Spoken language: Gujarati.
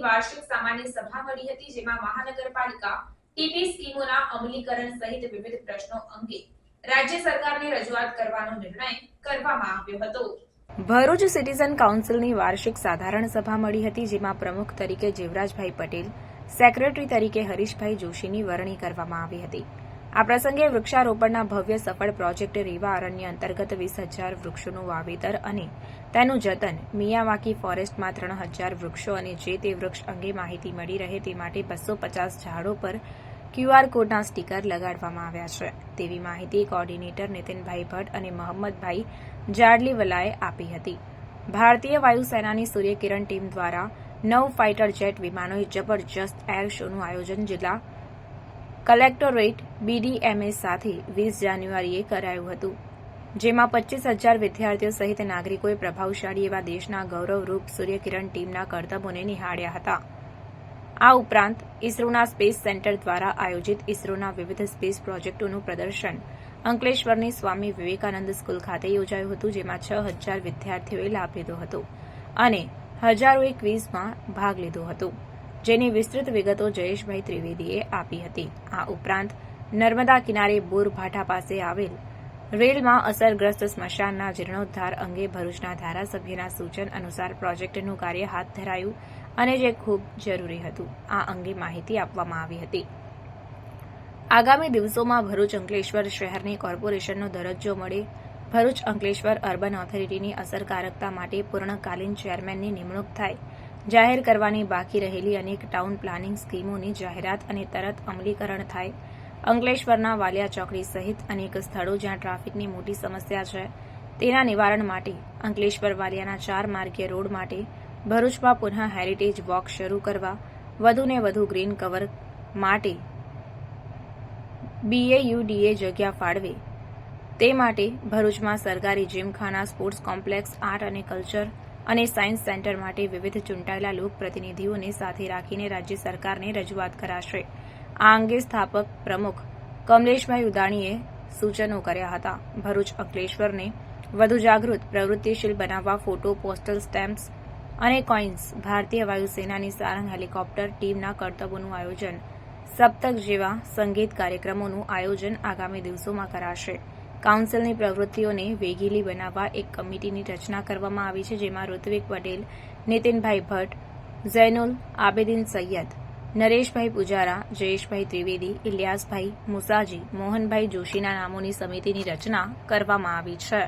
વાર્ષિક સામાન્ય સભા મળી હતી, જેમાં મહાનગરપાલિકા ટીપી સ્કીમોના અમલીકરણ સહિત વિવિધ પ્રશ્નો અંગે રાજ્ય સરકારને રજૂઆત કરવાનો નિર્ણય કરવામાં આવ્યો હતો. ભરૂચ સિટીઝન કાઉન્સિલની વાર્ષિક સાધારણ સભા મળી હતી, જેમાં પ્રમુખ તરીકે જીવરાજભાઈ પટેલ, સેક્રેટરી તરીકે હરીશભાઈ જોશીની વરણી કરવામાં આવી હતી. આ પ્રસંગે વૃક્ષારોપણના ભવ્ય સફળ પ્રોજેક્ટ રેવા અરણ્ય અંતર્ગત 20,000 વૃક્ષોનું વાવેતર અને તેનું જતન, મિયાવાકી ફોરેસ્ટમાં 3,000 વૃક્ષો અને જે તે વૃક્ષ અંગે માહિતી મળી રહે તે માટે 250 ઝાડો પર QR કોડના સ્ટીકર લગાડવામાં આવ્યા છે તેવી માહિતી કોર્ડિનેટર નીતિનભાઈ ભટ્ટ અને મોહમ્મદભાઈ જાડલીવલાએ આપી હતી. ભારતીય વાયુસેનાની સૂર્યકિરણ ટીમ દ્વારા 9 ફાઇટર જેટ વિમાનોએ જબરજસ્ત એર શોનું આયોજન જિલ્લા કલેક્ટોરેટ BDMS સાથે 20 જાન્યુઆરીએ કરાયું હતું, જેમાં 25,000 વિદ્યાર્થીઓ સહિત નાગરિકોએ પ્રભાવશાળી એવા દેશના ગૌરવરૂપ સૂર્યકિરણ ટીમના કરતબોને નિહાળ્યા હતા. આ ઉપરાંત ઇસરોના સ્પેસ સેન્ટર દ્વારા આયોજિત ઇસરોના વિવિધ સ્પેસ પ્રોજેક્ટોનું પ્રદર્શન અંકલેશ્વરની સ્વામી વિવેકાનંદ સ્કૂલ ખાતે યોજાયું હતું, જેમાં 6,000 વિદ્યાર્થીઓએ લાભ લીધો હતો અને હજારોએ ક્વિઝમાં ભાગ લીધો હતો, જેની વિસ્તૃત વિગતો જયેશભાઈ ત્રિવેદીએ આપી હતી. આ ઉપરાંત નર્મદા કિનારે બોરભાઠા પાસે આવેલ રેલમાં અસરગ્રસ્ત સ્મશાનના જીર્ણોદ્ધાર અંગે ભરૂચના ધારાસભ્યના સૂચન અનુસાર પ્રોજેક્ટનું કાર્ય હાથ ધરાયું અને જે ખૂબ જરૂરી હતું. આ અંગે માહિતી આપવામાં આવી હતી. આગામી દિવસોમાં ભરૂચ અંકલેશ્વર શહેરને કોર્પોરેશનનો દરજ્જો મળે, ભરૂચ અંકલેશ્વર અર્બન ઓથોરિટીની અસરકારકતા માટે પૂર્ણકાલીન ચેરમેનની નિમણૂક થાય, જાહેર કરવાની બાકી રહેલી અનેક ટાઉન પ્લાનિંગ સ્કીમોની જાહેરાત અને તરત અમલીકરણ થાય, અંકલેશ્વરના વાલિયા ચોકડી સહિત અનેક સ્થળો જ્યાં ટ્રાફિકની મોટી સમસ્યા છે તેના નિવારણ માટે અંકલેશ્વર વાલિયાના 4 માર્ગીય રોડ માટે ભરૂચમાં પુનઃ હેરિટેજ વોક શરૂ કરવા, વધુને વધુ ગ્રીન કવર માટે BAUDA જગ્યા ફાળવે તે માટે ભરૂચમાં સરકારી જીમખાના, સ્પોર્ટ્સ કોમ્પ્લેક્સ, આર્ટ અને કલ્ચર અને સાયન્સ સેન્ટર માટે વિવિધ ચૂંટાયેલા લોકપ્રતિનિધિઓને સાથે રાખીને રાજ્ય સરકારને રજૂઆત કરાશે. આ અંગે સ્થાપક પ્રમુખ કમલેશભાઈ ઉદાણીએ સૂચનો કર્યા હતા. ભરૂચ અંકલેશ્વરને વધુ જાગૃત, પ્રવૃત્તિશીલ બનાવવા ફોટો, પોસ્ટલ સ્ટેમ્પ્સ અને કોઇન્સ, ભારતીય વાયુસેનાની સારંગ હેલિકોપ્ટર ટીમના કરતબોનું આયોજન, સપ્તક જેવા સંગીત કાર્યક્રમોનું આયોજન આગામી દિવસોમાં કરાશે. કાઉન્સિલની પ્રવૃત્તિઓને વેગીલી બનાવવા એક કમિટીની રચના કરવામાં આવી છે, જેમાં ઋત્વિક પટેલ, નીતિનભાઈ ભટ્ટ, ઝૈનુલ આબેદીન સૈયદ, નરેશભાઈ પુજારા, જયેશભાઈ ત્રિવેદી, ઇલિયાસભાઈ મુસાજી, મોહનભાઈ જોશીના નામોની સમિતિની રચના કરવામાં આવી છે.